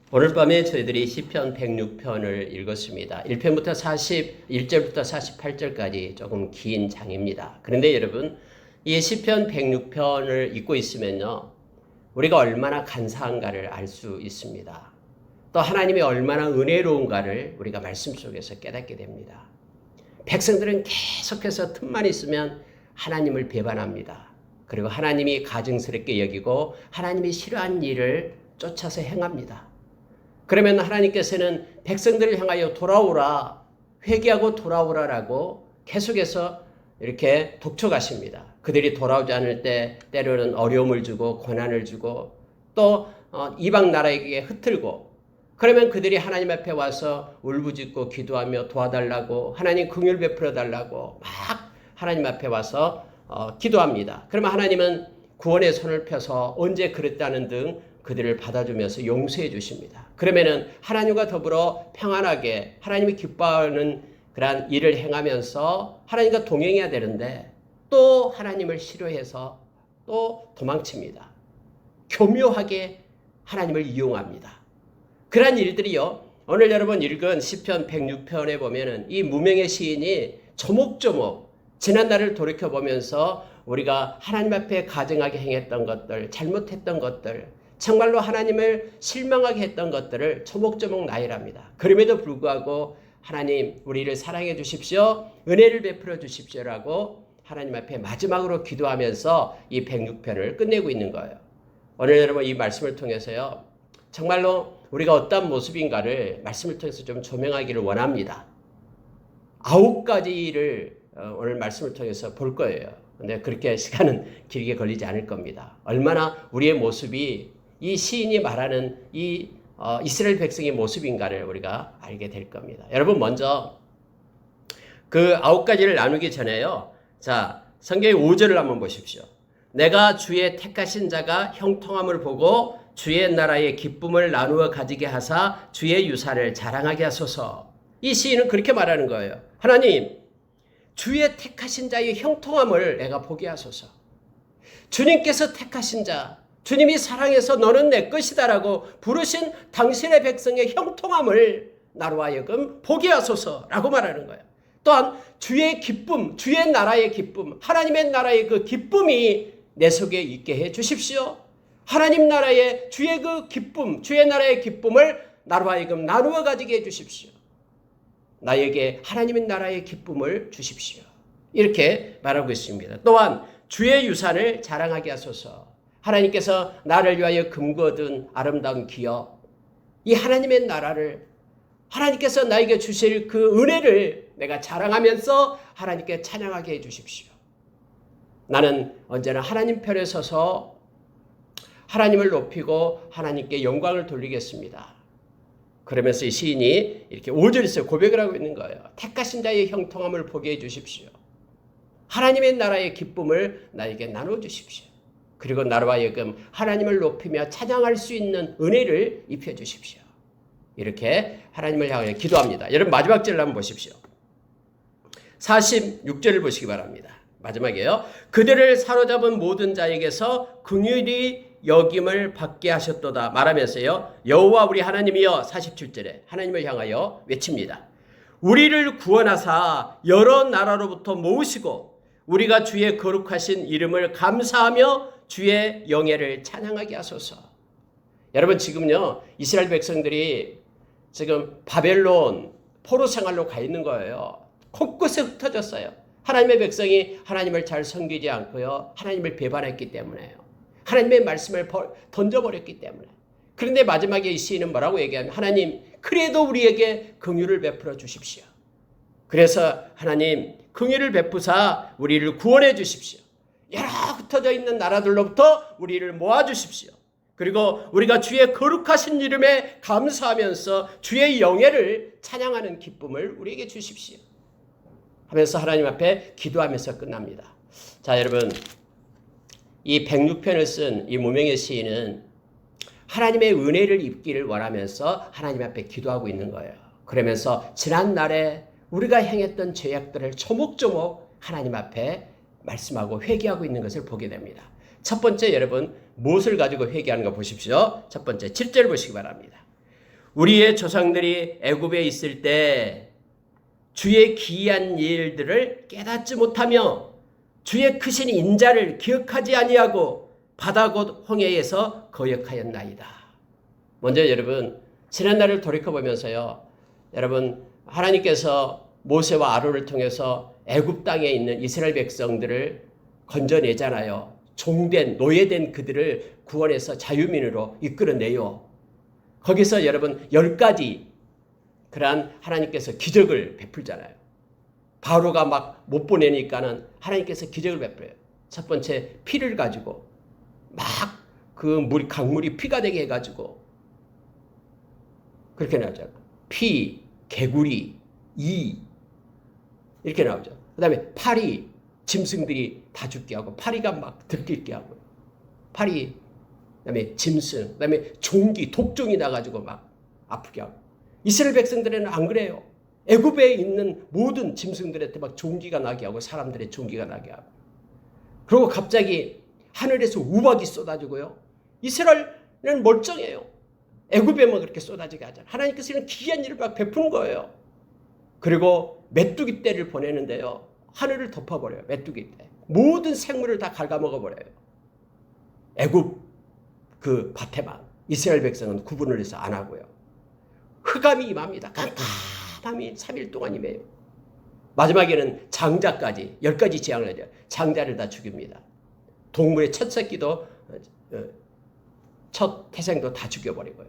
오늘 밤에 저희들이 시편 106편을 읽었습니다. 1편부터 41절부터 48절까지 조금 긴 장입니다. 그런데 여러분, 이 시편 106편을 읽고 있으면요, 우리가 얼마나 간사한가를 알 수 있습니다. 또 하나님이 얼마나 은혜로운가를 우리가 말씀 속에서 깨닫게 됩니다. 백성들은 계속해서 틈만 있으면 하나님을 배반합니다. 그리고 하나님이 가증스럽게 여기고 하나님이 싫어하는 일을 쫓아서 행합니다. 그러면 하나님께서는 백성들을 향하여 돌아오라, 회개하고 돌아오라라고 계속해서 이렇게 독촉하십니다. 그들이 돌아오지 않을 때 때로는 어려움을 주고 고난을 주고 또 이방 나라에게 흩틀고, 그러면 그들이 하나님 앞에 와서 울부짖고 기도하며 도와달라고, 하나님 긍휼 베풀어 달라고 막 하나님 앞에 와서 기도합니다. 그러면 하나님은 구원의 손을 펴서 언제 그랬다는 등 그들을 받아주면서 용서해 주십니다. 그러면은 하나님과 더불어 평안하게 하나님이 기뻐하는 그러한 일을 행하면서 하나님과 동행해야 되는데 또 하나님을 싫어해서 또 도망칩니다. 교묘하게 하나님을 이용합니다. 그러한 일들이요, 오늘 여러분 읽은 시편 106편에 보면은 이 무명의 시인이 조목조목 지난날을 돌이켜보면서 우리가 하나님 앞에 가증하게 행했던 것들, 잘못했던 것들, 정말로 하나님을 실망하게 했던 것들을 조목조목 나열합니다. 그럼에도 불구하고 하나님 우리를 사랑해 주십시오, 은혜를 베풀어 주십시오라고 하나님 앞에 마지막으로 기도하면서 이 106편을 끝내고 있는 거예요. 오늘 여러분 이 말씀을 통해서요, 정말로 우리가 어떤 모습인가를 말씀을 통해서 좀 조명하기를 원합니다. 9가지를 오늘 말씀을 통해서 볼 거예요. 근데 그렇게 시간은 길게 걸리지 않을 겁니다. 얼마나 우리의 모습이 이 시인이 말하는 이 이스라엘 백성의 모습인가를 우리가 알게 될 겁니다. 여러분, 먼저 그 9가지를 나누기 전에요, 자, 성경의 5절을 한번 보십시오. 내가 주의 택하신 자가 형통함을 보고 주의 나라의 기쁨을 나누어 가지게 하사 주의 유사를 자랑하게 하소서. 이 시인은 그렇게 말하는 거예요. 하나님, 주의 택하신 자의 형통함을 내가 보게 하소서. 주님께서 택하신 자, 주님이 사랑해서 너는 내 것이다라고 부르신 당신의 백성의 형통함을 나로 하여금 보게 하소서라고 말하는 거예요. 또한 주의 기쁨, 주의 나라의 기쁨, 하나님의 나라의 그 기쁨이 내 속에 있게 해 주십시오. 하나님 나라의 주의 그 기쁨, 주의 나라의 기쁨을 나로 하여금 나누어 가지게 해 주십시오. 나에게 하나님의 나라의 기쁨을 주십시오. 이렇게 말하고 있습니다. 또한 주의 유산을 자랑하게 하소서. 하나님께서 나를 위하여 금고 얻은 아름다운 기업, 이 하나님의 나라를, 하나님께서 나에게 주실 그 은혜를 내가 자랑하면서 하나님께 찬양하게 해 주십시오. 나는 언제나 하나님 편에 서서 하나님을 높이고 하나님께 영광을 돌리겠습니다. 그러면서 이 시인이 이렇게 5절에서 고백을 하고 있는 거예요. 택하신 자의 형통함을 보게 해 주십시오. 하나님의 나라의 기쁨을 나에게 나눠 주십시오. 그리고 나로 하여금 하나님을 높이며 찬양할 수 있는 은혜를 입혀 주십시오. 이렇게 하나님을 향해 기도합니다. 여러분, 마지막 절을 한번 보십시오. 46절을 보시기 바랍니다. 마지막이에요. 그들을 사로잡은 모든 자에게서 긍휼히 여김을 받게 하셨도다 말하면서요, 여호와 우리 하나님이여, 47절에 하나님을 향하여 외칩니다. 우리를 구원하사 여러 나라로부터 모으시고 우리가 주의 거룩하신 이름을 감사하며 주의 영예를 찬양하게 하소서. 여러분, 지금요 이스라엘 백성들이 지금 바벨론 포로 생활로 가 있는 거예요. 곳곳에 흩어졌어요. 하나님의 백성이 하나님을 잘 섬기지 않고요, 하나님을 배반했기 때문에요. 하나님의 말씀을 던져버렸기 때문에. 그런데 마지막에 이 시인은 뭐라고 얘기하면, 하나님 그래도 우리에게 긍휼을 베풀어 주십시오. 그래서 하나님 긍휼을 베푸사 우리를 구원해 주십시오. 여러 흩어져 있는 나라들로부터 우리를 모아 주십시오. 그리고 우리가 주의 거룩하신 이름에 감사하면서 주의 영예를 찬양하는 기쁨을 우리에게 주십시오 하면서 하나님 앞에 기도하면서 끝납니다. 자, 여러분, 이 106편을 쓴 이 무명의 시인은 하나님의 은혜를 입기를 원하면서 하나님 앞에 기도하고 있는 거예요. 그러면서 지난 날에 우리가 행했던 죄악들을 조목조목 하나님 앞에 말씀하고 회개하고 있는 것을 보게 됩니다. 첫 번째, 여러분 무엇을 가지고 회개하는가 보십시오. 첫 번째 7절 보시기 바랍니다. 우리의 조상들이 애굽에 있을 때 주의 기이한 일들을 깨닫지 못하며 주의 크신 인자를 기억하지 아니하고 바다 곧 홍해에서 거역하였나이다. 먼저 여러분 지난날을 돌이켜보면서요. 여러분 하나님께서 모세와 아론을 통해서 애굽 땅에 있는 이스라엘 백성들을 건져내잖아요. 종된 노예된 그들을 구원해서 자유민으로 이끌어내요. 거기서 여러분 10가지 그러한 하나님께서 기적을 베풀잖아요. 바로가 막 못 보내니까는 하나님께서 기적을 베풀어요. 첫 번째 피를 가지고 막 그 물 강물이 피가 되게 해가지고 그렇게 나오죠. 피, 개구리, 이 이렇게 나오죠. 그 다음에 파리, 짐승들이 다 죽게 하고 파리가 막 들끓게 하고 파리, 그 다음에 짐승, 그 다음에 종기, 독종이 나가지고 막 아프게 하고 이스라엘 백성들에는 안 그래요. 애굽에 있는 모든 짐승들한테 막 종기가 나게 하고 사람들의 종기가 나게 하고 그리고 갑자기 하늘에서 우박이 쏟아지고요. 이스라엘은 멀쩡해요. 애굽에만 그렇게 쏟아지게 하잖아요. 하나님께서 이런 기이한 일을 막 베푸는 거예요. 그리고 메뚜기 떼를 보내는데요. 하늘을 덮어버려요. 메뚜기 떼. 모든 생물을 다 갉아먹어버려요. 애굽 그 밭에만. 이스라엘 백성은 구분을 해서 안 하고요. 흑암이 임합니다. 깜깜함이 3일 동안 임해요. 마지막에는 장자까지 10가지 재앙을 해요. 장자를 다 죽입니다. 동물의 첫 새끼도 첫 태생도 다 죽여버리고요.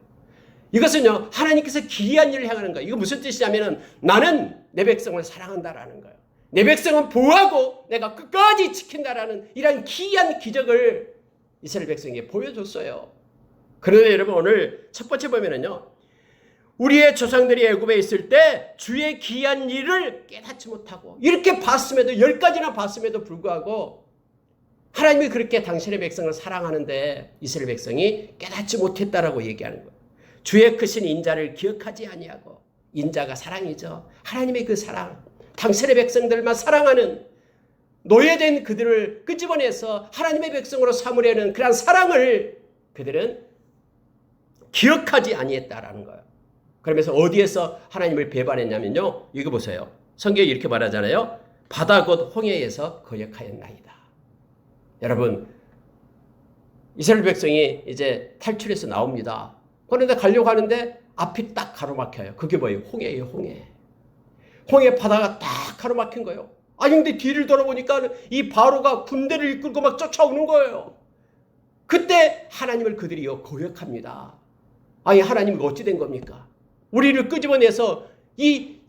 이것은요 하나님께서 기이한 일을 행하는 거예요. 이거 무슨 뜻이냐면은 나는 내 백성을 사랑한다라는 거예요. 내 백성은 보호하고 내가 끝까지 지킨다라는 이런 기이한 기적을 이스라엘 백성에게 보여줬어요. 그런데 여러분 오늘 첫 번째 보면은요. 우리의 조상들이 애굽에 있을 때 주의 기이한 일을 깨닫지 못하고 이렇게 봤음에도 10가지나 봤음에도 불구하고 하나님이 그렇게 당신의 백성을 사랑하는데 이스라엘 백성이 깨닫지 못했다라고 얘기하는 거예요. 주의 크신 인자를 기억하지 아니하고 인자가 사랑이죠. 하나님의 그 사랑, 당신의 백성들만 사랑하는 노예된 그들을 끄집어내서 하나님의 백성으로 삼으려는 그런 사랑을 그들은 기억하지 아니했다라는 거예요. 그러면서 어디에서 하나님을 배반했냐면요. 이거 보세요. 성경이 이렇게 말하잖아요. 바다 곧 홍해에서 거역하였나이다. 여러분 이스라엘 백성이 이제 탈출해서 나옵니다. 그런데 가려고 하는데 앞이 딱 가로막혀요. 그게 뭐예요? 홍해예요. 홍해. 홍해 바다가 딱 가로막힌 거예요. 아니 근데 뒤를 돌아보니까 이 바로가 군대를 이끌고 막 쫓아오는 거예요. 그때 하나님을 그들이 거역합니다. 아니 하나님 어찌 된 겁니까? 우리를 끄집어내서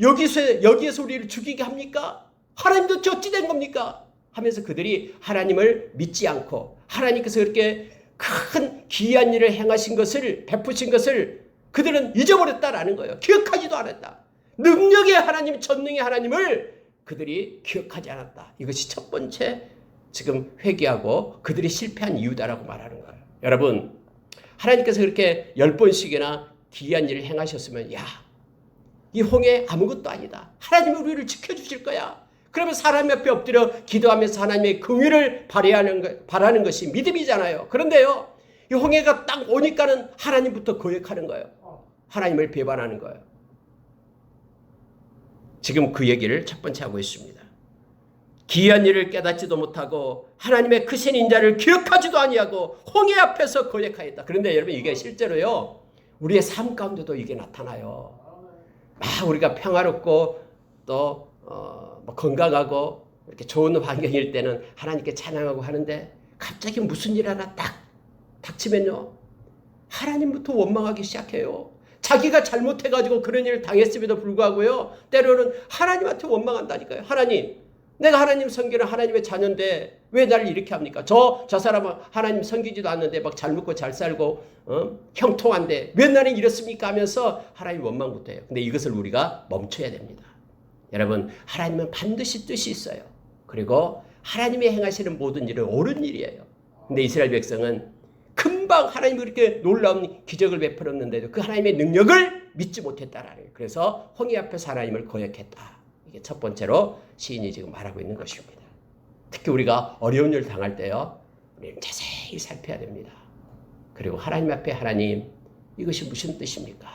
여기에서 우리를 죽이게 합니까? 하나님도 어찌 된 겁니까? 하면서 그들이 하나님을 믿지 않고 하나님께서 그렇게 큰 기이한 일을 행하신 것을 베푸신 것을 그들은 잊어버렸다라는 거예요. 기억하지도 않았다. 능력의 하나님, 전능의 하나님을 그들이 기억하지 않았다. 이것이 첫 번째 지금 회개하고 그들이 실패한 이유다라고 말하는 거예요. 여러분 하나님께서 그렇게 10번씩이나 기이한 일을 행하셨으면 이 홍해 아무것도 아니다. 하나님이 우리를 지켜주실 거야. 그러면 사람 옆에 엎드려 기도하면서 하나님의 긍휼을 바라는 것이 믿음이잖아요. 그런데요. 이 홍해가 딱 오니까는 하나님부터 거역하는 거예요. 하나님을 배반하는 거예요. 지금 그 얘기를 첫 번째 하고 있습니다. 기이한 일을 깨닫지도 못하고 하나님의 크신 인자를 기억하지도 아니하고 홍해 앞에서 거역하였다. 그런데 여러분 이게 실제로요. 우리의 삶 가운데도 이게 나타나요. 우리가 평화롭고 또 건강하고 이렇게 좋은 환경일 때는 하나님께 찬양하고 하는데 갑자기 무슨 일 하나 딱 닥치면요. 하나님부터 원망하기 시작해요. 자기가 잘못해가지고 그런 일을 당했음에도 불구하고요. 때로는 하나님한테 원망한다니까요. 하나님, 내가 하나님 섬기는 하나님의 자녀인데 왜 나를 이렇게 합니까? 저 사람은 하나님 섬기지도 않는데 막 잘 먹고 잘 살고 형통한데 왜 나는 이렇습니까? 하면서 하나님 원망부터 해요. 근데 이것을 우리가 멈춰야 됩니다. 여러분 하나님은 반드시 뜻이 있어요. 그리고 하나님이 행하시는 모든 일은 옳은 일이에요. 근데 이스라엘 백성은 금방 하나님이 그렇게 놀라운 기적을 베풀었는데도 그 하나님의 능력을 믿지 못했다라는 거예요. 그래서 홍해 앞에서 하나님을 거역했다. 이게 첫 번째로 시인이 지금 말하고 있는 것입니다. 특히 우리가 어려운 일을 당할 때요. 우리는 자세히 살펴야 됩니다. 그리고 하나님 앞에 하나님 이것이 무슨 뜻입니까?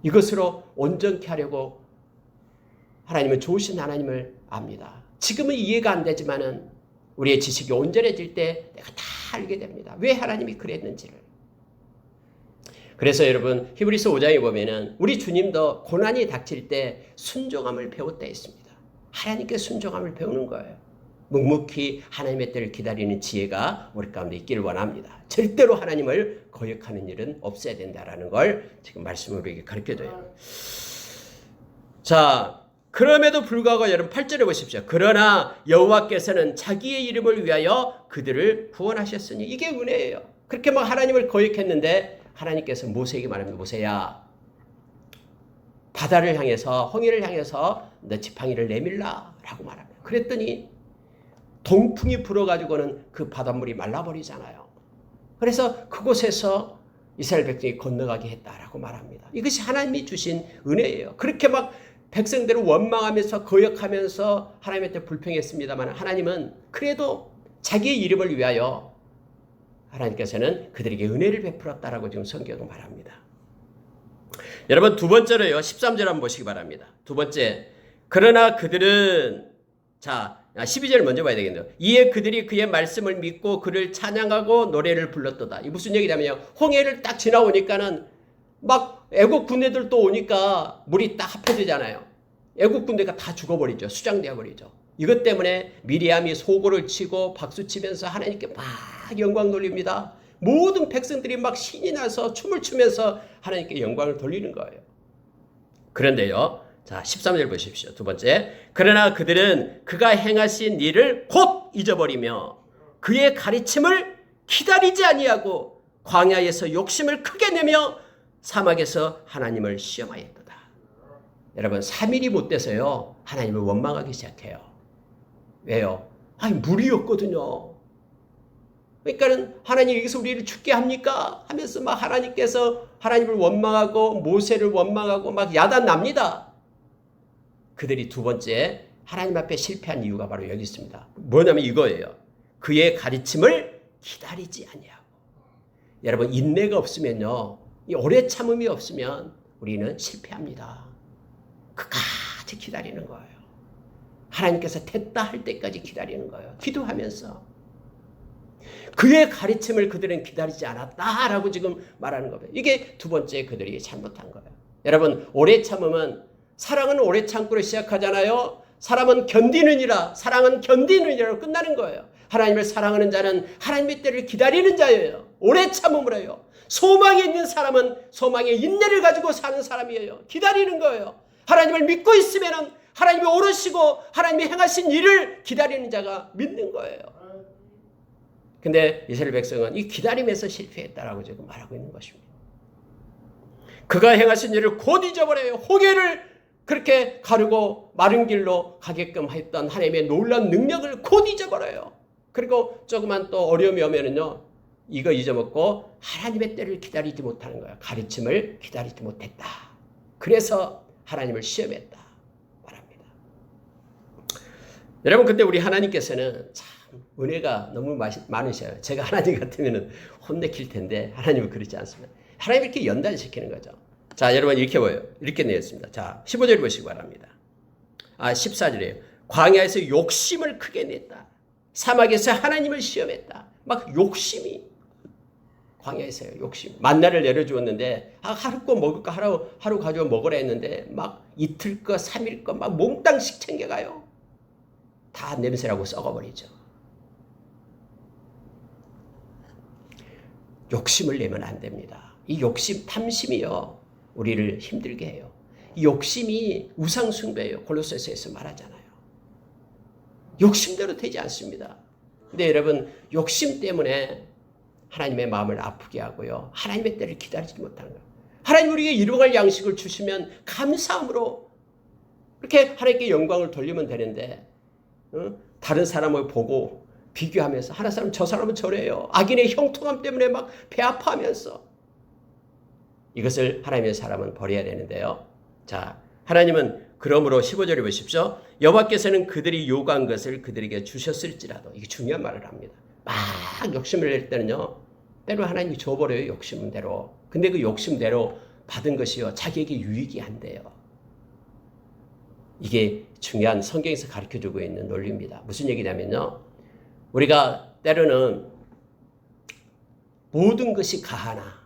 이것으로 온전케 하려고 하나님은 좋으신 하나님을 압니다. 지금은 이해가 안 되지만은 우리의 지식이 온전해질 때 내가 다 알게 됩니다. 왜 하나님이 그랬는지를. 그래서 여러분 히브리서 5장에 보면은 우리 주님도 고난이 닥칠 때 순종함을 배웠다 했습니다. 하나님께 순종함을 배우는 거예요. 묵묵히 하나님의 때를 기다리는 지혜가 우리 가운데 있기를 원합니다. 절대로 하나님을 거역하는 일은 없어야 된다라는 걸 지금 말씀을 우리에게 가르쳐줘요. 자, 그럼에도 불구하고 여러분 8절에 보십시오. 그러나 여호와께서는 자기의 이름을 위하여 그들을 구원하셨으니 이게 은혜예요. 그렇게 막 하나님을 거역했는데 하나님께서 모세에게 말합니다. 모세야, 바다를 향해서 홍해를 향해서 너 지팡이를 내밀라라고 말합니다. 그랬더니 동풍이 불어가지고는 그 바닷물이 말라버리잖아요. 그래서 그곳에서 이스라엘 백성이 건너가게 했다라고 말합니다. 이것이 하나님이 주신 은혜예요. 그렇게 막 백성들을 원망하면서 거역하면서 하나님의 때 불평했습니다만 하나님은 그래도 자기의 이름을 위하여 하나님께서는 그들에게 은혜를 베풀었다라고 지금 성경은 말합니다. 여러분 두 번째로요. 13절 한번 보시기 바랍니다. 두 번째. 그러나 그들은 12절 먼저 봐야 되겠네요. 이에 그들이 그의 말씀을 믿고 그를 찬양하고 노래를 불렀도다. 이 무슨 얘기냐면요. 홍해를 딱 지나오니까는 막 애국 군대들 또 오니까 물이 딱 합해지잖아요. 애국 군대가 다 죽어버리죠. 수장되어 버리죠. 이것 때문에 미리암이 소고를 치고 박수치면서 하나님께 막 영광 돌립니다. 모든 백성들이 막 신이 나서 춤을 추면서 하나님께 영광을 돌리는 거예요. 그런데요. 자, 13절 보십시오. 두 번째. 그러나 그들은 그가 행하신 일을 곧 잊어버리며 그의 가르침을 기다리지 아니하고 광야에서 욕심을 크게 내며 사막에서 하나님을 시험하였도다. 여러분 3일이 못 돼서요. 하나님을 원망하기 시작해요. 왜요? 아니 물이 없거든요. 그러니까는 하나님 여기서 우리를 죽게 합니까? 하면서 막 하나님께서 하나님을 원망하고 모세를 원망하고 막 야단납니다. 그들이 두 번째 하나님 앞에 실패한 이유가 바로 여기 있습니다. 뭐냐면 이거예요. 그의 가르침을 기다리지 아니하고. 여러분 인내가 없으면요. 이 오래 참음이 없으면 우리는 실패합니다. 끝까지 기다리는 거예요. 하나님께서 됐다 할 때까지 기다리는 거예요. 기도하면서. 그의 가르침을 그들은 기다리지 않았다라고 지금 말하는 겁니다. 이게 두 번째 그들이 잘못한 거예요. 여러분 오래 참음은 사랑은 오래 참고로 시작하잖아요. 사랑은 견디느니라 끝나는 거예요. 하나님을 사랑하는 자는 하나님의 때를 기다리는 자예요. 오래 참음을 해요. 소망에 있는 사람은 소망의 인내를 가지고 사는 사람이에요. 기다리는 거예요. 하나님을 믿고 있으면 하나님이 오르시고 하나님이 행하신 일을 기다리는 자가 믿는 거예요. 근데 이스라엘 백성은 이 기다림에서 실패했다라고 지금 말하고 있는 것입니다. 그가 행하신 일을 곧 잊어버려요. 홍해를 그렇게 가르고 마른 길로 가게끔 했던 하나님의 놀라운 능력을 곧 잊어버려요. 그리고 조그만 또 어려움이 오면은요, 이거 잊어먹고 하나님의 때를 기다리지 못하는 거예요. 가르침을 기다리지 못했다. 그래서 하나님을 시험했다 말합니다. 여러분 근데 우리 하나님께서는 참 은혜가 너무 많으셔요. 제가 하나님 같으면 혼내킬 텐데 하나님은 그렇지 않습니다. 하나님 이렇게 연단시키는 거죠. 자, 여러분 이렇게 보여요. 이렇게 내었습니다. 자, 15절 보시기 바랍니다. 14절이에요. 광야에서 욕심을 크게 냈다. 사막에서 하나님을 시험했다. 막 욕심이 광야에서요. 욕심. 만나를 내려주었는데 하루 거 먹을까 하루 가지고 먹으라 했는데 막 이틀 거 3일 거 막 몽땅씩 챙겨가요. 다 냄새라고 썩어버리죠. 욕심을 내면 안 됩니다. 이 욕심, 탐심이요. 우리를 힘들게 해요. 이 욕심이 우상숭배예요. 골로새서에서 말하잖아요. 욕심대로 되지 않습니다. 근데 여러분 욕심 때문에 하나님의 마음을 아프게 하고요. 하나님의 때를 기다리지 못하는 거예요. 하나님 우리에게 일용할 양식을 주시면 감사함으로 이렇게 하나님께 영광을 돌리면 되는데 다른 사람을 보고 비교하면서 하나 사람 저 사람은 저래요. 악인의 형통함 때문에 막 배 아파하면서 이것을 하나님의 사람은 버려야 되는데요. 자, 하나님은 그러므로 15절에 보십시오. 여호와께서는 그들이 요구한 것을 그들에게 주셨을지라도 이게 중요한 말을 합니다. 막 욕심을 낼 때는요. 때로 하나님이 줘버려요. 욕심대로. 근데 그 욕심대로 받은 것이요 자기에게 유익이 안 돼요. 이게 중요한 성경에서 가르쳐주고 있는 논리입니다. 무슨 얘기냐면요. 우리가 때로는 모든 것이 가하나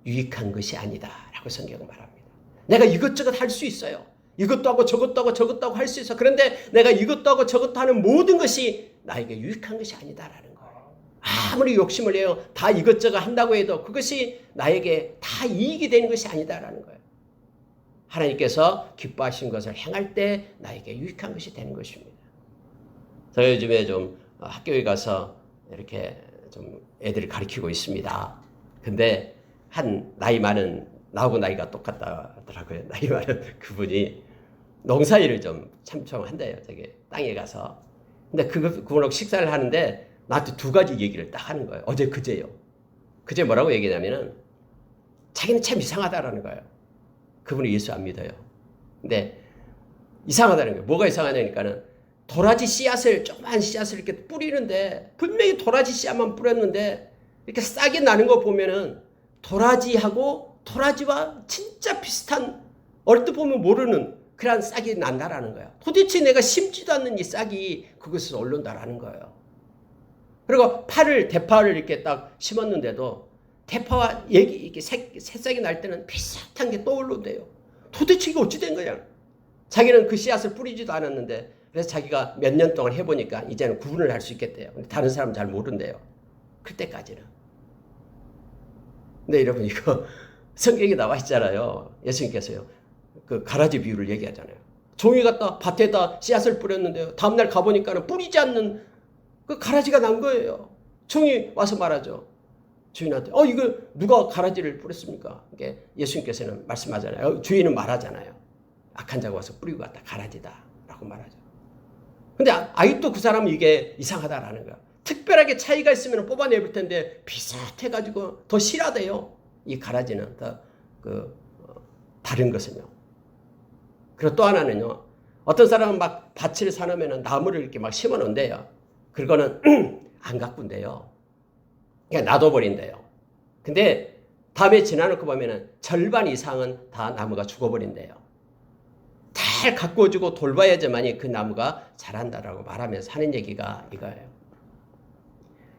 유익한 것이 아니다 라고 성경은 말합니다. 내가 이것저것 할 수 있어요. 이것도 하고 저것도 하고 저것도 하고 할 수 있어. 그런데 내가 이것도 하고 저것도 하는 모든 것이 나에게 유익한 것이 아니다라는 거예요. 아무리 욕심을 내요. 다 이것저것 한다고 해도 그것이 나에게 다 이익이 되는 것이 아니다라는 거예요. 하나님께서 기뻐하신 것을 행할 때 나에게 유익한 것이 되는 것입니다. 저 요즘에 좀 학교에 가서 이렇게 좀 애들을 가르치고 있습니다. 근데 한 나이 많은, 나하고 나이가 똑같더라고요. 나이 많은 그분이 농사일을 좀 참청한대요. 저기 땅에 가서. 근데 그분하고 식사를 하는데 나한테 두 가지 얘기를 딱 하는 거예요. 어제 그제요. 그제 뭐라고 얘기냐면은 자기는 참 이상하다라는 거예요. 그분이 예수 안 믿어요. 근데 이상하다는 거예요. 뭐가 이상하냐니까는 도라지 씨앗을, 조그만 씨앗을 이렇게 뿌리는데 분명히 도라지 씨앗만 뿌렸는데 이렇게 싹이 나는 거 보면은 도라지와 진짜 비슷한, 얼뜻 보면 모르는 그런 싹이 난다라는 거예요. 도대체 내가 심지도 않는 이 싹이 그것을 올른다라는 거예요. 그리고 대파를 이렇게 딱 심었는데도 대파와 이렇게 새싹이 날 때는 비슷한 게 떠오른대요. 도대체 이게 어찌 된 거냐? 자기는 그 씨앗을 뿌리지도 않았는데 그래서 자기가 몇 년 동안 해보니까 이제는 구분을 할 수 있겠대요. 근데 다른 사람은 잘 모른대요. 그때까지는. 근데 여러분 이거 성경에 나와 있잖아요. 예수님께서요. 그 가라지 비유를 얘기하잖아요. 종이 갖다 밭에다 씨앗을 뿌렸는데요. 다음날 가보니까 뿌리지 않는 그 가라지가 난 거예요. 종이 와서 말하죠. 주인한테 이거 누가 가라지를 뿌렸습니까? 이게 예수님께서는 말씀하잖아요. 주인은 말하잖아요. 악한 자가 와서 뿌리고 갔다 가라지다 라고 말하죠. 근데 아직도 그 사람은 이게 이상하다라는 거야. 특별하게 차이가 있으면 뽑아내볼 텐데 비슷해가지고 더 실하대요. 이 가라지는 더 다른 것은요. 그리고 또 하나는요. 어떤 사람은 막 밭을 사놓으면 나무를 이렇게 막 심어 놓은대요. 그거는 안 가꾼대요. 그냥 놔둬버린대요. 근데 다음에 지나놓고 보면은 절반 이상은 다 나무가 죽어버린대요. 잘 가꾸어주고 돌봐야지만이 그 나무가 자란다라고 말하면서 하는 얘기가 이거예요.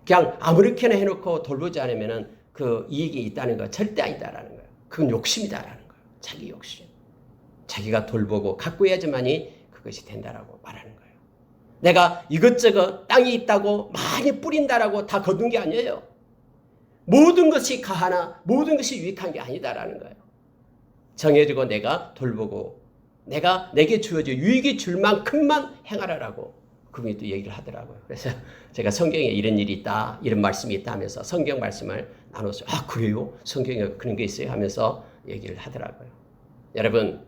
그냥 아무렇게나 해놓고 돌보지 않으면은 그 이익이 있다는 거 절대 아니다라는 거예요. 그건 욕심이다라는 거예요. 자기 욕심. 자기가 돌보고 가꾸어야지만이 그것이 된다라고 말하는 거예요. 내가 이것저것 땅이 있다고 많이 뿌린다라고 다 거둔 게 아니에요. 모든 것이 가하나 모든 것이 유익한 게 아니다라는 거예요. 정해지고 내가 돌보고 내게 주어져 유익이 줄 만큼만 행하라라고 그분이 또 얘기를 하더라고요. 그래서 제가 성경에 이런 일이 있다, 이런 말씀이 있다 하면서 성경 말씀을 나눴어요. 아, 그래요? 성경에 그런 게 있어요? 하면서 얘기를 하더라고요. 여러분,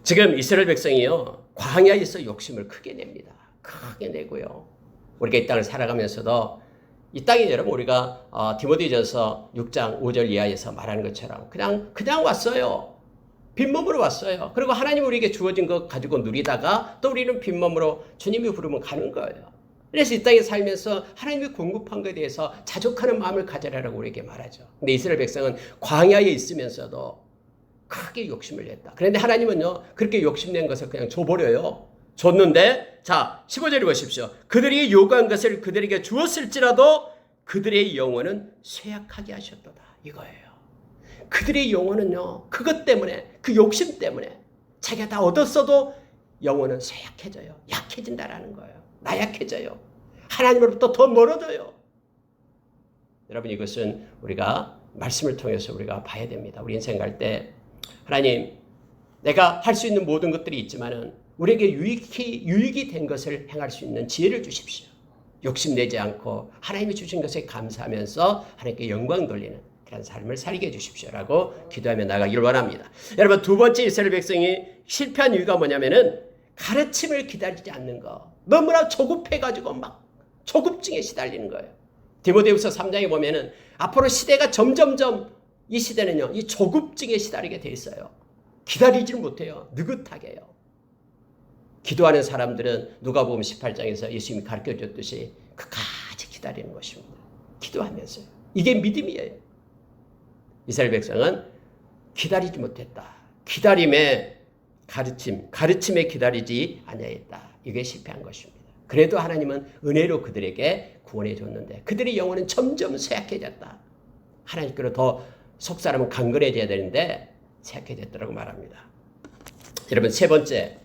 지금 이스라엘 백성이요, 광야에서 욕심을 크게 냅니다. 크게 내고요. 우리가 이 땅을 살아가면서도 이 땅에 여러분 우리가 디모데전서 6장 5절 이하에서 말하는 것처럼 그냥 왔어요. 빈몸으로 왔어요. 그리고 하나님 우리에게 주어진 것 가지고 누리다가 또 우리는 빈몸으로 주님이 부르면 가는 거예요. 그래서 이 땅에 살면서 하나님이 공급한 것에 대해서 자족하는 마음을 가져라라고 우리에게 말하죠. 근데 이스라엘 백성은 광야에 있으면서도 크게 욕심을 냈다. 그런데 하나님은요, 그렇게 욕심낸 것을 그냥 줘버려요. 줬는데, 자, 15절을 보십시오. 그들이 요구한 것을 그들에게 주었을지라도 그들의 영혼은 쇠약하게 하셨도다. 이거예요. 그들의 영혼은요, 그것 때문에, 그 욕심 때문에 자기가 다 얻었어도 영혼은 쇠약해져요. 약해진다라는 거예요. 나약해져요. 하나님으로부터 더 멀어져요. 여러분, 이것은 우리가 말씀을 통해서 우리가 봐야 됩니다. 우리 인생 갈 때 하나님, 내가 할 수 있는 모든 것들이 있지만은 우리에게 유익이 된 것을 행할 수 있는 지혜를 주십시오. 욕심내지 않고 하나님이 주신 것에 감사하면서 하나님께 영광 돌리는 그런 삶을 살게 해주십시오라고 기도하며 나가기를 원합니다. 여러분, 두 번째 이스라엘 백성이 실패한 이유가 뭐냐면은 가르침을 기다리지 않는 거. 너무나 조급해가지고 막 조급증에 시달리는 거예요. 디모데후서 3장에 보면은 앞으로 시대가 점점점 이 시대는요, 이 조급증에 시달리게 돼 있어요. 기다리지를 못해요. 느긋하게요. 기도하는 사람들은 누가복음 18장에서 예수님이 가르쳐 줬듯이 끝까지 기다리는 것입니다. 기도하면서요. 이게 믿음이에요. 이스라엘 백성은 기다리지 못했다. 기다림의 가르침에 기다리지 아니하였다. 이게 실패한 것입니다. 그래도 하나님은 은혜로 그들에게 구원해 줬는데 그들의 영혼은 점점 쇠약해졌다. 하나님께로 더 속사람은 강건해져야 되는데 쇠약해졌다고 말합니다. 여러분, 세 번째,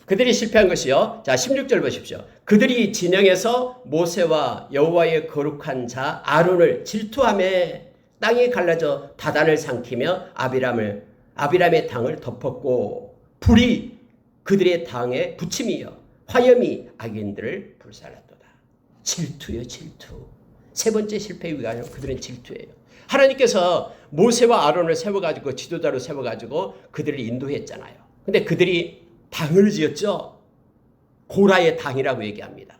그들이 실패한 것이요. 자, 16절 보십시오. 그들이 진영에서 모세와 여호와의 거룩한 자 아론을 질투하며 땅이 갈라져 다단을 삼키며 아비람의 당을 덮었고 불이 그들의 당에 부침이여 화염이 악인들을 불살랐도다. 질투요, 질투. 세 번째 실패의 위가 그들은 질투예요. 하나님께서 모세와 아론을 세워가지고 지도자로 세워가지고 그들을 인도했잖아요. 근데 그들이 당을 지었죠. 고라의 당이라고 얘기합니다.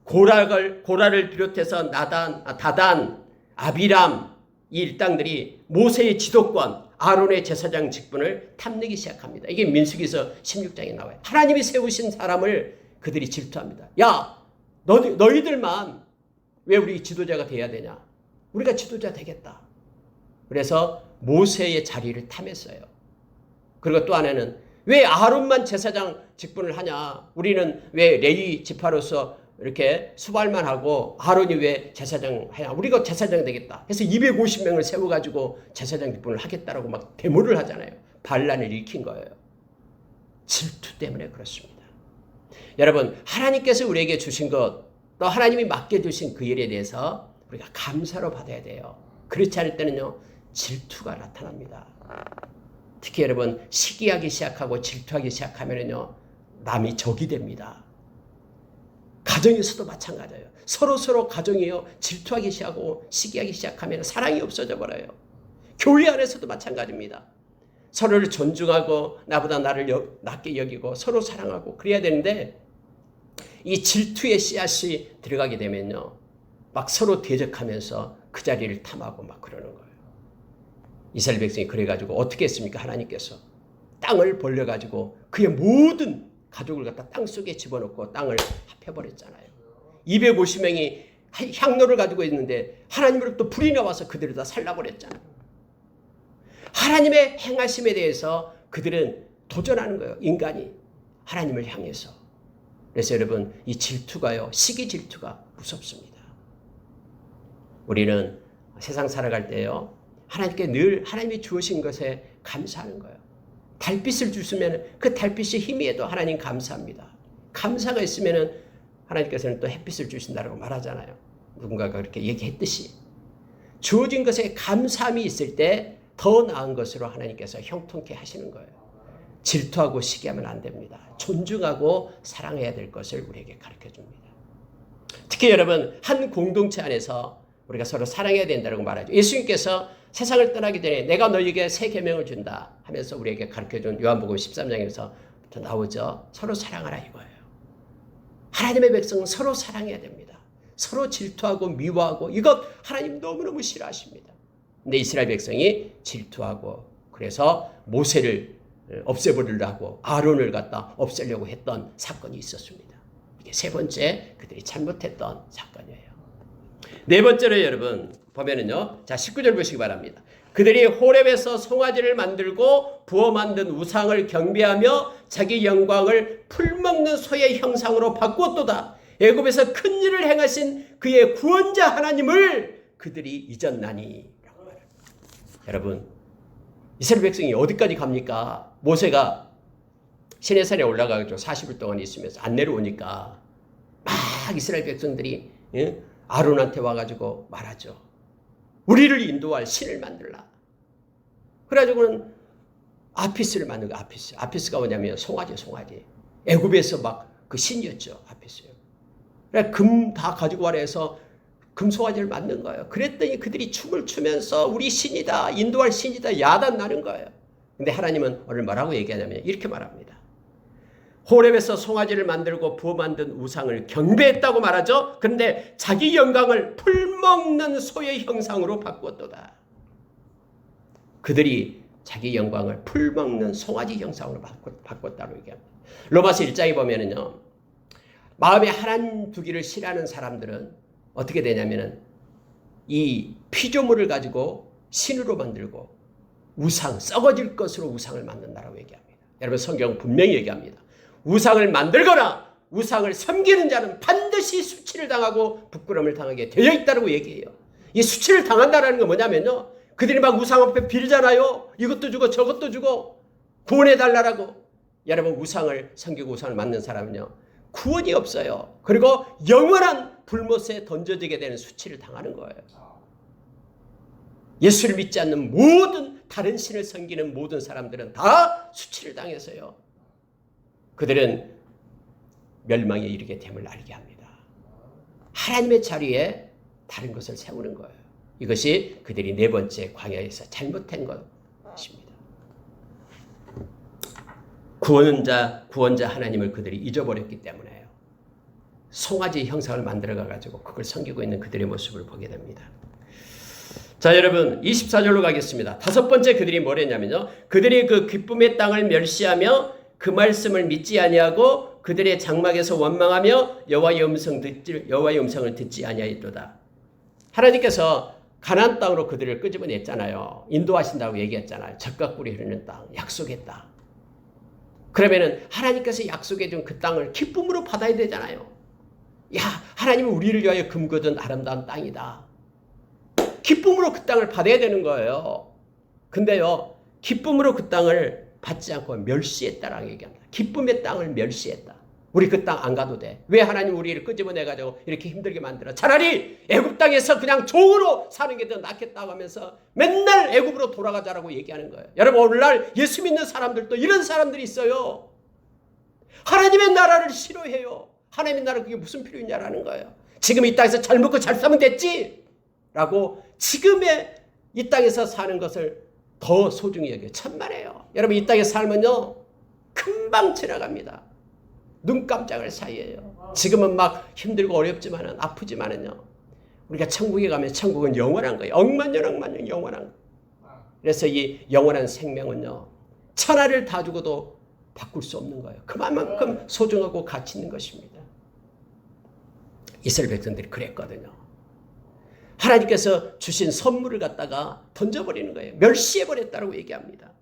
고라를 비롯해서 다단, 아비람 이 일당들이 모세의 지도권, 아론의 제사장 직분을 탐내기 시작합니다. 이게 민수기서 16장에 나와요. 하나님이 세우신 사람을 그들이 질투합니다. 야, 너희들만 왜 우리 지도자가 돼야 되냐? 우리가 지도자 되겠다. 그래서 모세의 자리를 탐했어요. 그리고 또 하나는 왜 아론만 제사장 직분을 하냐? 우리는 왜 레위 지파로서 이렇게 수발만 하고 아론이 왜 제사장 하냐? 우리가 제사장 되겠다. 해서 250명을 세워가지고 제사장 직분을 하겠다라고 막 데모를 하잖아요. 반란을 일으킨 거예요. 질투 때문에 그렇습니다. 여러분, 하나님께서 우리에게 주신 것, 또 하나님이 맡겨주신 그 일에 대해서 우리가 감사로 받아야 돼요. 그렇지 않을 때는요, 질투가 나타납니다. 특히 여러분, 시기하기 시작하고 질투하기 시작하면은요, 남이 적이 됩니다. 가정에서도 마찬가지예요. 서로 가정이요, 질투하기 시작하고 시기하기 시작하면 사랑이 없어져 버려요. 교회 안에서도 마찬가지입니다. 서로를 존중하고 나보다 나를 낮게 여기고 서로 사랑하고 그래야 되는데 이 질투의 씨앗이 들어가게 되면요, 막 서로 대적하면서 그 자리를 탐하고 막 그러는 거예요. 이스라엘 백성이 그래가지고 어떻게 했습니까? 하나님께서 땅을 벌려가지고 그의 모든 가족을 갖다 땅 속에 집어넣고 땅을 합해버렸잖아요. 250명이 향로를 가지고 있는데 하나님으로부터 불이 나와서 그들을 다 살라버렸잖아요. 하나님의 행하심에 대해서 그들은 도전하는 거예요. 인간이 하나님을 향해서. 그래서 여러분, 이 질투가요, 시기 질투가 무섭습니다. 우리는 세상 살아갈 때요, 하나님께 늘 하나님이 주신 것에 감사하는 거예요. 달빛을 주시면 그 달빛이 희미해도 하나님 감사합니다. 감사가 있으면 하나님께서는 또 햇빛을 주신다고 말하잖아요. 누군가가 그렇게 얘기했듯이 주어진 것에 감사함이 있을 때 더 나은 것으로 하나님께서 형통케 하시는 거예요. 질투하고 시기하면 안 됩니다. 존중하고 사랑해야 될 것을 우리에게 가르쳐 줍니다. 특히 여러분, 한 공동체 안에서 우리가 서로 사랑해야 된다고 말하죠. 예수님께서 세상을 떠나기 전에 내가 너희에게 새 계명을 준다 하면서 우리에게 가르쳐준 요한복음 13장에서부터 나오죠. 서로 사랑하라 이거예요. 하나님의 백성은 서로 사랑해야 됩니다. 서로 질투하고 미워하고 이것 하나님 너무너무 싫어하십니다. 근데 이스라엘 백성이 질투하고 그래서 모세를 없애버리려고 아론을 갖다 없애려고 했던 사건이 있었습니다. 이게 세 번째 그들이 잘못했던 사건이에요. 네 번째로 여러분 보면은요, 자 19절 보시기 바랍니다. 그들이 호렙에서 송아지를 만들고 부어 만든 우상을 경배하며 자기 영광을 풀먹는 소의 형상으로 바꾸었도다. 애굽에서 큰 일을 행하신 그의 구원자 하나님을 그들이 잊었나니. 라고 말합니다. 여러분, 이스라엘 백성이 어디까지 갑니까? 모세가 시내산에 올라가서 40일 동안 있으면서 안 내려오니까 막 이스라엘 백성들이 아론한테 와가지고 말하죠. 우리를 인도할 신을 만들라. 그래가지고는 아피스를 만든 거. 아피스가 뭐냐면 송아지. 애굽에서 막 그 신이었죠. 아피스요. 그래 금 다 가지고 와라 해서 금 송아지를 만든 거예요. 그랬더니 그들이 춤을 추면서 우리 신이다, 인도할 신이다 야단 나는 거예요. 근데 하나님은 오늘 뭐라고 얘기하냐면 이렇게 말합니다. 호렙에서 송아지를 만들고 부어 만든 우상을 경배했다고 말하죠. 그런데 자기 영광을 풀먹는 소의 형상으로 바꾸었도다. 그들이 자기 영광을 풀먹는 송아지 형상으로 바꿨다고 얘기합니다. 로마서 1장에 보면은요, 마음에 하나님 두기를 싫어하는 사람들은 어떻게 되냐면은 이 피조물을 가지고 신으로 만들고 우상, 썩어질 것으로 우상을 만든다라고 얘기합니다. 여러분 성경 분명히 얘기합니다. 우상을 만들거나 우상을 섬기는 자는 반드시 수치를 당하고 부끄러움을 당하게 되어 있다고 얘기해요. 이 수치를 당한다는 건 뭐냐면요. 그들이 막 우상 앞에 빌잖아요. 이것도 주고 저것도 주고 구원해달라고. 여러분 우상을 섬기고 우상을 만든 사람은요. 구원이 없어요. 그리고 영원한 불못에 던져지게 되는 수치를 당하는 거예요. 예수를 믿지 않는 모든 다른 신을 섬기는 모든 사람들은 다 수치를 당해서요. 그들은 멸망에 이르게 됨을 알게 합니다. 하나님의 자리에 다른 것을 세우는 거예요. 이것이 그들이 네 번째 광야에서 잘못한 것입니다. 구원자 하나님을 그들이 잊어버렸기 때문에요. 송아지 형상을 만들어가지고 그걸 섬기고 있는 그들의 모습을 보게 됩니다. 자, 여러분 24절로 가겠습니다. 다섯 번째 그들이 뭘 했냐면요. 그들이 그 기쁨의 땅을 멸시하며 그 말씀을 믿지 아니하고 그들의 장막에서 원망하며 여호와의 음성을 듣지 아니하였도다. 하나님께서 가나안 땅으로 그들을 끄집어냈잖아요. 인도하신다고 얘기했잖아요. 젖과 꿀이 흐르는 땅, 약속의 땅. 그러면은 하나님께서 약속해 준 그 땅을 기쁨으로 받아야 되잖아요. 야, 하나님은 우리를 위하여 금거둔 아름다운 땅이다. 기쁨으로 그 땅을 받아야 되는 거예요. 근데요, 기쁨으로 그 땅을 받지 않고 멸시했다라고 얘기합니다. 기쁨의 땅을 멸시했다. 우리 그 땅 안 가도 돼. 왜 하나님 우리를 끄집어내가지고 이렇게 힘들게 만들어? 차라리 애굽 땅에서 그냥 종으로 사는 게 더 낫겠다고 하면서 맨날 애굽으로 돌아가자라고 얘기하는 거예요. 여러분 오늘날 예수 믿는 사람들도 이런 사람들이 있어요. 하나님의 나라를 싫어해요. 하나님의 나라 그게 무슨 필요 있냐라는 거예요. 지금 이 땅에서 잘 먹고 잘 살면 됐지 라고 지금의 이 땅에서 사는 것을 더 소중히 여겨요. 천만에요. 여러분 이 땅에 살면요 금방 지나갑니다. 눈 깜짝할 사이에요. 지금은 막 힘들고 어렵지만은 아프지만은요. 우리가 천국에 가면 천국은 영원한 거예요. 억만년 영원한 거예요. 그래서 이 영원한 생명은요. 천하를 다 주고도 바꿀 수 없는 거예요. 그만큼 소중하고 가치 있는 것입니다. 이스라엘 백성들이 그랬거든요. 하나님께서 주신 선물을 갖다가 던져버리는 거예요. 멸시해버렸다고 얘기합니다.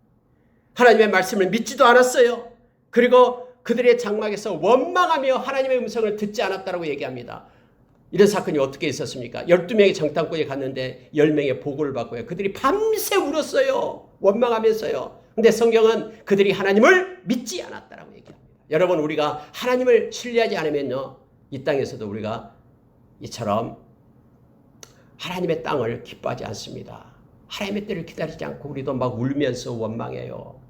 하나님의 말씀을 믿지도 않았어요. 그리고 그들의 장막에서 원망하며 하나님의 음성을 듣지 않았다고 얘기합니다. 이런 사건이 어떻게 있었습니까? 12명의 정탐꾼이 갔는데 10명의 보고를 받고요. 그들이 밤새 울었어요. 원망하면서요. 근데 성경은 그들이 하나님을 믿지 않았다고 얘기합니다. 여러분 우리가 하나님을 신뢰하지 않으면요. 이 땅에서도 우리가 이처럼 하나님의 땅을 기뻐하지 않습니다. 하나님의 때를 기다리지 않고 우리도 막 울면서 원망해요.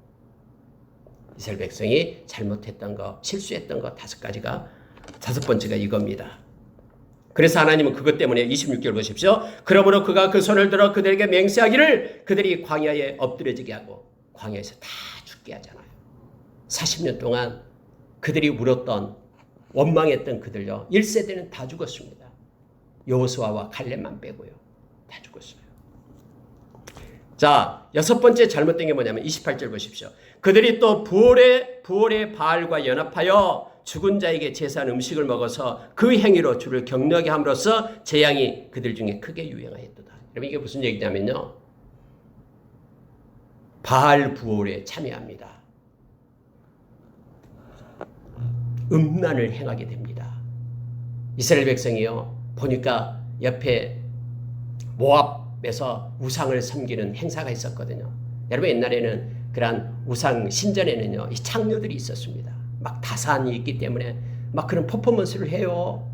이스라엘 백성이 잘못했던 것, 실수했던 것 다섯 번째가 이겁니다. 그래서 하나님은 그것 때문에 26절 보십시오. 그러므로 그가 그 손을 들어 그들에게 맹세하기를 그들이 광야에 엎드려지게 하고 광야에서 다 죽게 하잖아요. 40년 동안 그들이 울었던 원망했던 그들요. 1세대는 다 죽었습니다. 여호수아와 갈렙만 빼고요. 다 죽었어요. 자, 여섯 번째 잘못된 게 뭐냐면 28절 보십시오. 그들이 또 부올의 바알과 연합하여 죽은 자에게 제사한 음식을 먹어서 그 행위로 주를 격려하게 함으로써 재앙이 그들 중에 크게 유행하였도다. 여러분 이게 무슨 얘기냐면요. 바알 부올에 참여합니다. 음란을 행하게 됩니다. 이스라엘 백성이요. 보니까 옆에 모압에서 우상을 섬기는 행사가 있었거든요. 여러분 옛날에는 그러한 우상 신전에는요. 이 창녀들이 있었습니다. 막 다산이 있기 때문에 막 그런 퍼포먼스를 해요.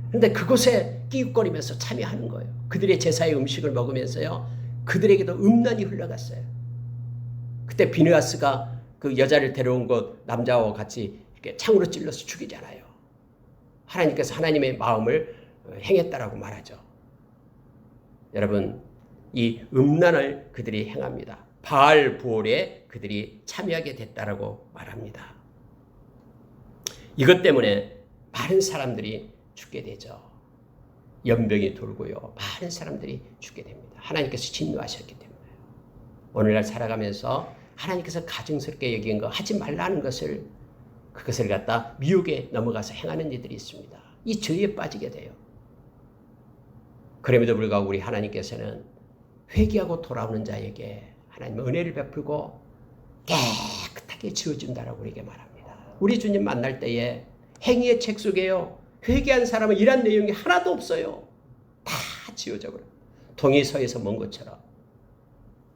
그런데 그곳에 끼웃거리면서 참여하는 거예요. 그들의 제사의 음식을 먹으면서요. 그들에게도 음란이 흘러갔어요. 그때 비느하스가 그 여자를 데려온 것 남자와 같이 이렇게 창으로 찔러서 죽이잖아요. 하나님께서 하나님의 마음을 행했다라고 말하죠. 여러분 이 음란을 그들이 행합니다. 바알 부올에 그들이 참여하게 됐다라고 말합니다. 이것 때문에 많은 사람들이 죽게 되죠. 연병이 돌고요. 많은 사람들이 죽게 됩니다. 하나님께서 진노하셨기 때문에. 오늘날 살아가면서 하나님께서 가증스럽게 여긴 거 하지 말라는 것을 그것을 갖다 미혹에 넘어가서 행하는 이들이 있습니다. 이 죄에 빠지게 돼요. 그럼에도 불구하고 우리 하나님께서는 회개하고 돌아오는 자에게 하나님은 은혜를 베풀고 깨끗하게 지워진다라고 우리에게 말합니다. 우리 주님 만날 때에 행위의 책 속에요, 회개한 사람은 이런 내용이 하나도 없어요. 다 지워져 버려요. 동이 서에서 먼 것처럼.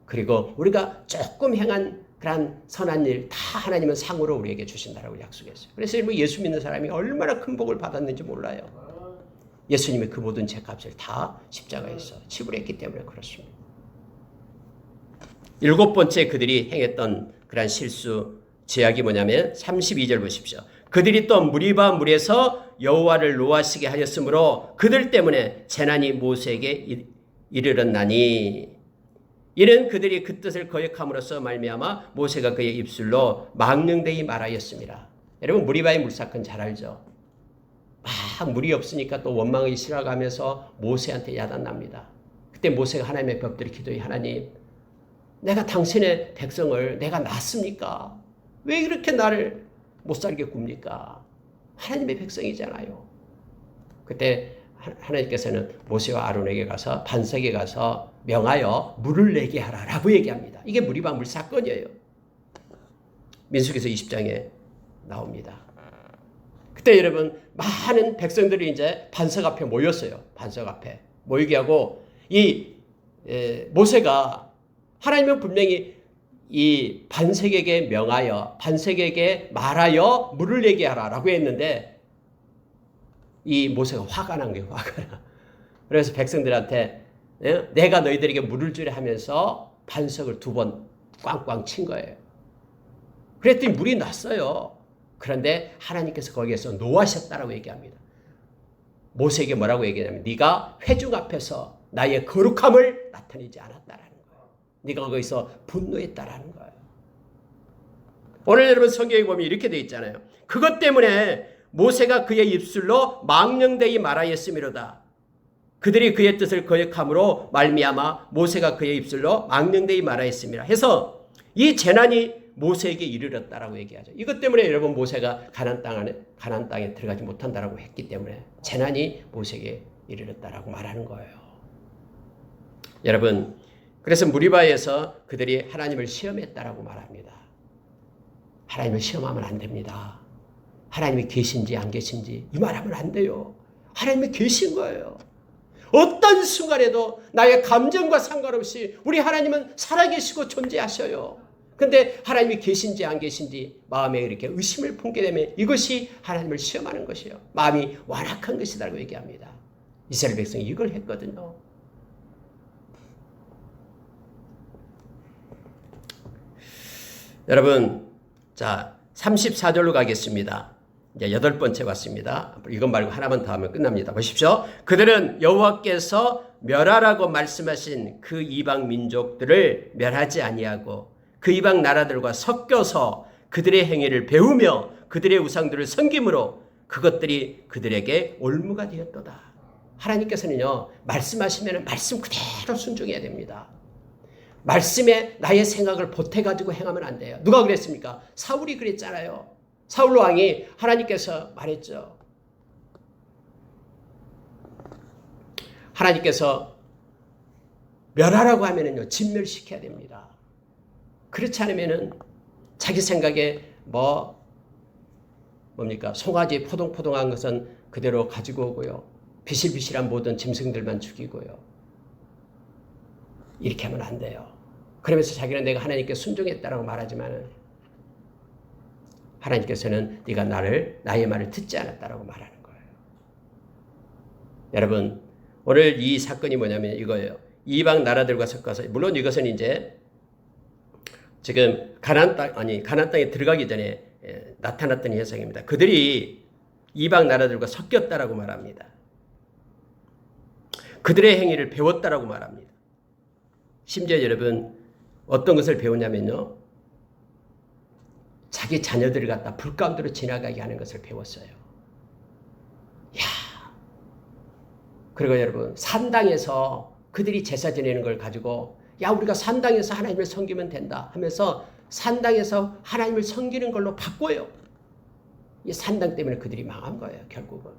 그리고 우리가 조금 행한 그런 선한 일 다 하나님은 상으로 우리에게 주신다라고 약속했어요. 그래서 예수 믿는 사람이 얼마나 큰 복을 받았는지 몰라요. 예수님이 그 모든 죄값을 다 십자가에서 지불했기 때문에 그렇습니다. 7번째 그들이 행했던 그런 실수, 죄악이 뭐냐면 32절 보십시오. 그들이 또 무리바 물에서 여호와를 노하시게 하였으므로 그들 때문에 재난이 모세에게 이르렀나니, 이는 그들이 그 뜻을 거역함으로써 말미암아 모세가 그의 입술로 망령되이 말하였습니다. 여러분, 무리바의 물사건 잘 알죠? 막 물이 없으니까 또 원망이 실어가면서 모세한테 야단납니다. 그때 모세가 하나님의 벽들이 기도해, 하나님, 내가 당신의 백성을 내가 낳습니까? 왜 이렇게 나를 못 살게 굽니까? 하나님의 백성이잖아요. 그때 하나님께서는 모세와 아론에게 가서 반석에 가서 명하여 물을 내게 하라라고 얘기합니다. 이게 무리바 물 사건이에요. 민수기서 20장에 나옵니다. 그때 여러분, 많은 백성들이 이제 반석 앞에 모였어요. 반석 앞에 모이게 하고, 모세가 하나님은 분명히 이 반석에게 명하여, 반석에게 말하여 물을 내게 하라라고 했는데, 이 모세가 화가 난 거예요. 화가 나. 그래서 백성들한테 내가 너희들에게 물을 주려 하면서 반석을 2번 꽝꽝 친 거예요. 그랬더니 물이 났어요. 그런데 하나님께서 거기에서 노하셨다라고 얘기합니다. 모세에게 뭐라고 얘기하냐면, 네가 회중 앞에서 나의 거룩함을 나타내지 않았다라는 거예요. 네가 거기서 분노했다라는 거예요. 오늘 여러분 성경에 보면 이렇게 돼 있잖아요. 그것 때문에 모세가 그의 입술로 망령되이 말하였음이로다. 그들이 그의 뜻을 거역함으로 말미암아 모세가 그의 입술로 망령되이 말하였음이라 해서 이 재난이 모세에게 이르렀다라고 얘기하죠. 이것 때문에 여러분, 모세가 가나안 땅에 들어가지 못한다라고 했기 때문에 재난이 모세에게 이르렀다라고 말하는 거예요. 여러분, 그래서 무리바에서 그들이 하나님을 시험했다라고 말합니다. 하나님을 시험하면 안 됩니다. 하나님이 계신지 안 계신지 이 말하면 안 돼요. 하나님이 계신 거예요. 어떤 순간에도 나의 감정과 상관없이 우리 하나님은 살아계시고 존재하셔요. 근데 하나님이 계신지 안 계신지 마음에 이렇게 의심을 품게 되면 이것이 하나님을 시험하는 것이에요. 마음이 완악한 것이라고 얘기합니다. 이스라엘 백성이 이걸 했거든요. 여러분, 자 34절로 가겠습니다. 이제 8번째 왔습니다. 이것 말고 하나만 더 하면 끝납니다. 보십시오. 그들은 여호와께서 멸하라고 말씀하신 그 이방 민족들을 멸하지 아니하고 그 이방 나라들과 섞여서 그들의 행위를 배우며 그들의 우상들을 섬김으로 그것들이 그들에게 올무가 되었도다. 하나님께서는요, 말씀하시면 말씀 그대로 순종해야 됩니다. 말씀에 나의 생각을 보태가지고 행하면 안 돼요. 누가 그랬습니까? 사울이 그랬잖아요. 사울 왕이 하나님께서 말했죠. 하나님께서 멸하라고 하면은요, 진멸시켜야 됩니다. 그렇지 않으면은 자기 생각에 뭡니까? 송아지 포동포동한 것은 그대로 가지고 오고요. 비실비실한 모든 짐승들만 죽이고요. 이렇게 하면 안 돼요. 그러면서 자기는 내가 하나님께 순종했다라고 말하지만은 하나님께서는 네가 나의 말을 듣지 않았다라고 말하는 거예요. 여러분, 오늘 이 사건이 뭐냐면 이거예요. 이방 나라들과 섞어서, 물론 이것은 이제 지금 가나안 땅에 들어가기 전에 나타났던 현상입니다. 그들이 이방 나라들과 섞였다라고 말합니다. 그들의 행위를 배웠다라고 말합니다. 심지어 여러분, 어떤 것을 배우냐면요, 자기 자녀들을 갖다 불 가운데로 지나가게 하는 것을 배웠어요. 그리고 여러분, 산당에서 그들이 제사 지내는 걸 가지고 우리가 산당에서 하나님을 섬기면 된다 하면서 산당에서 하나님을 섬기는 걸로 바꿔요. 이 산당 때문에 그들이 망한 거예요, 결국은.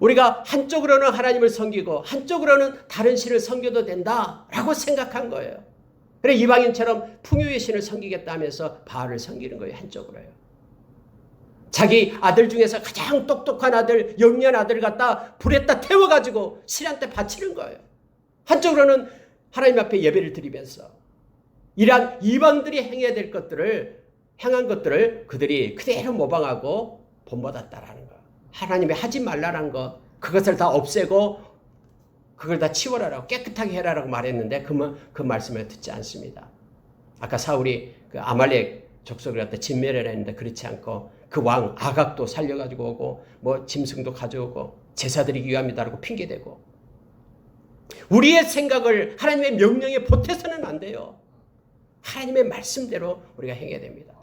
우리가 한쪽으로는 하나님을 섬기고 한쪽으로는 다른 신을 섬겨도 된다라고 생각한 거예요. 그래 이방인처럼 풍요의 신을 섬기겠다 하면서 바알을 섬기는 거예요. 한쪽으로요. 자기 아들 중에서 가장 똑똑한 아들, 영리한 아들을 갖다 불에다 태워가지고 신한테 바치는 거예요. 한쪽으로는 하나님 앞에 예배를 드리면서 이러한 이방들이 행해야 될 것들을 행한 것들을 그들이 그대로 모방하고 본받았다라는 거예요. 하나님이 하지 말라는 것, 그것을 다 없애고 그걸 다 치워라라고 깨끗하게 해라라고 말했는데 그 말씀을 듣지 않습니다. 아까 사울이 그 아말렉 족속을 갖다 진멸해라 했는데 그렇지 않고 그 왕 아각도 살려가지고 오고 뭐 짐승도 가져오고 제사 드리기 위함이다라고 핑계대고 우리의 생각을 하나님의 명령에 보태서는 안 돼요. 하나님의 말씀대로 우리가 행해야 됩니다.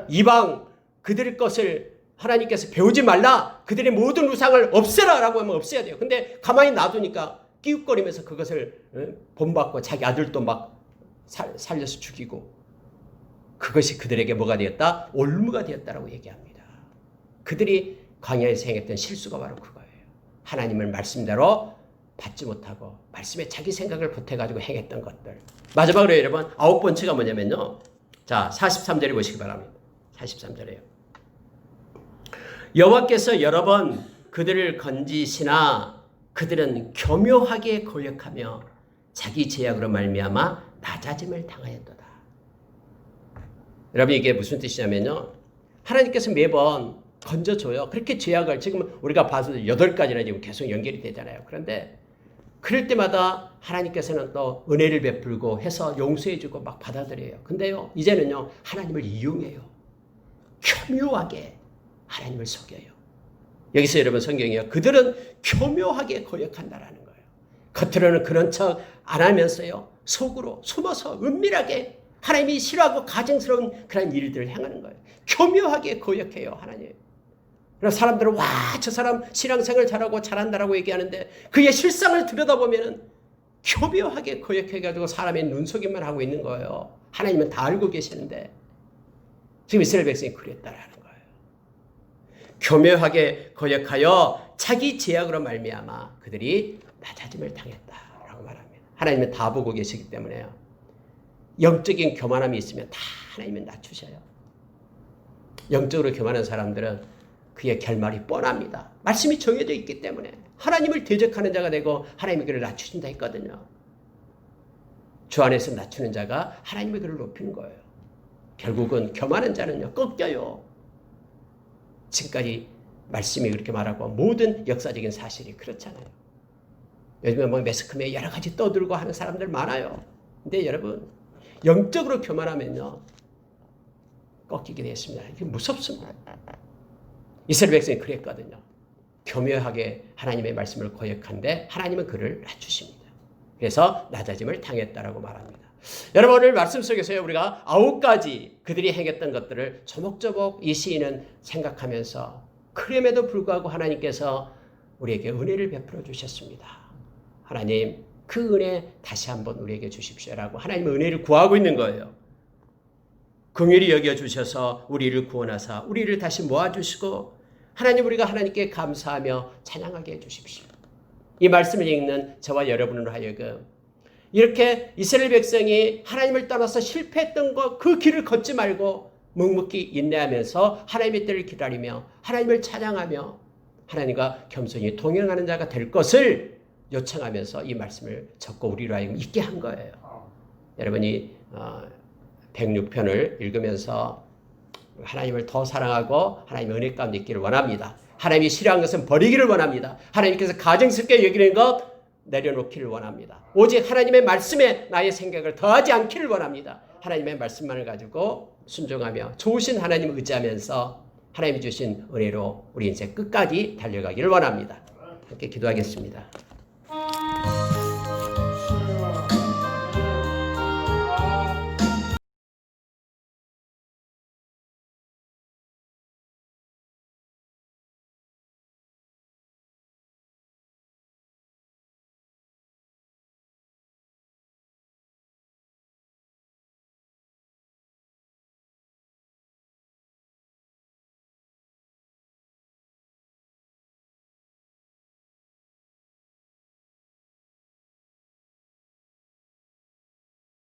이방 그들의 것을 하나님께서 배우지 말라. 그들의 모든 우상을 없애라 라고 하면 없애야 돼요. 근데 가만히 놔두니까 끼웃거리면서 그것을 본받고 자기 아들도 막 살려서 죽이고 그것이 그들에게 뭐가 되었다? 올무가 되었다라고 얘기합니다. 그들이 광야에서 행했던 실수가 바로 그거예요. 하나님을 말씀대로 받지 못하고 말씀에 자기 생각을 보태가지고 행했던 것들. 마지막으로 여러분 9번째가 뭐냐면요. 자 43절에 보시기 바랍니다. 43절에요. 여호와께서 여러 번 그들을 건지시나 그들은 교묘하게 거역하며 자기 제약으로 말미암아 낮아짐을 당하였도다. 여러분 이게 무슨 뜻이냐면요. 하나님께서 매번 건져줘요. 그렇게 제약을 지금 우리가 봐서 8가지나 지금 계속 연결이 되잖아요. 그런데 그럴 때마다 하나님께서는 또 은혜를 베풀고 해서 용서해주고 막 받아들여요. 근데요 이제는요 하나님을 이용해요. 교묘하게 하나님을 속여요. 여기서 여러분 성경이요. 그들은 교묘하게 거역한다라는 거예요. 겉으로는 그런 척 안 하면서요. 속으로 숨어서 은밀하게 하나님이 싫어하고 가증스러운 그런 일들을 행하는 거예요. 교묘하게 거역해요. 하나님. 그래서 사람들은 와, 저 사람 신앙생활 잘하고 잘한다라고 얘기하는데 그의 실상을 들여다보면 교묘하게 거역해가지고 사람의 눈속임만 하고 있는 거예요. 하나님은 다 알고 계시는데 지금 이스라엘 백성이 그랬다라는 거예요. 교묘하게 거역하여 자기 제약으로 말미암아 그들이 낮아짐을 당했다라고 말합니다. 하나님은 다 보고 계시기 때문에요. 영적인 교만함이 있으면 다 하나님은 낮추셔요. 영적으로 교만한 사람들은 그의 결말이 뻔합니다. 말씀이 정해져 있기 때문에 하나님을 대적하는 자가 되고 하나님이 그를 낮추신다 했거든요. 주 안에서 낮추는 자가 하나님의 그를 높이는 거예요. 결국은 교만한 자는요 꺾여요. 지금까지 말씀이 그렇게 말하고 모든 역사적인 사실이 그렇잖아요. 요즘에 뭐 매스컴에 여러 가지 떠들고 하는 사람들 많아요. 근데 여러분 영적으로 교만하면요 꺾이게 되었습니다. 이게 무섭습니다. 이스라엘 백성이 그랬거든요. 교묘하게 하나님의 말씀을 거역한데 하나님은 그를 낮추십니다. 그래서 낮아짐을 당했다라고 말합니다. 여러분 오늘 말씀 속에서 우리가 9가지 그들이 행했던 것들을 조목조목 이 시인은 생각하면서 그럼에도 불구하고 하나님께서 우리에게 은혜를 베풀어 주셨습니다. 하나님 그 은혜 다시 한번 우리에게 주십시오라고 하나님의 은혜를 구하고 있는 거예요. 긍휼히 여겨주셔서 우리를 구원하사 우리를 다시 모아주시고 하나님 우리가 하나님께 감사하며 찬양하게 해주십시오. 이 말씀을 읽는 저와 여러분으로 하여금 이렇게 이스라엘 백성이 하나님을 떠나서 실패했던 것 그 길을 걷지 말고 묵묵히 인내하면서 하나님의 때를 기다리며 하나님을 찬양하며 하나님과 겸손히 동행하는 자가 될 것을 요청하면서 이 말씀을 적고 우리로 하여금 있게 한 거예요. 여러분이 106편을 읽으면서 하나님을 더 사랑하고 하나님의 은혜 가운데 있기를 원합니다. 하나님이 싫어하는 것은 버리기를 원합니다. 하나님께서 가증스럽게 여기는 것 내려놓기를 원합니다. 오직 하나님의 말씀에 나의 생각을 더하지 않기를 원합니다. 하나님의 말씀만을 가지고 순종하며 좋으신 하나님을 의지하면서 하나님이 주신 은혜로 우리 인생 끝까지 달려가기를 원합니다. 함께 기도하겠습니다.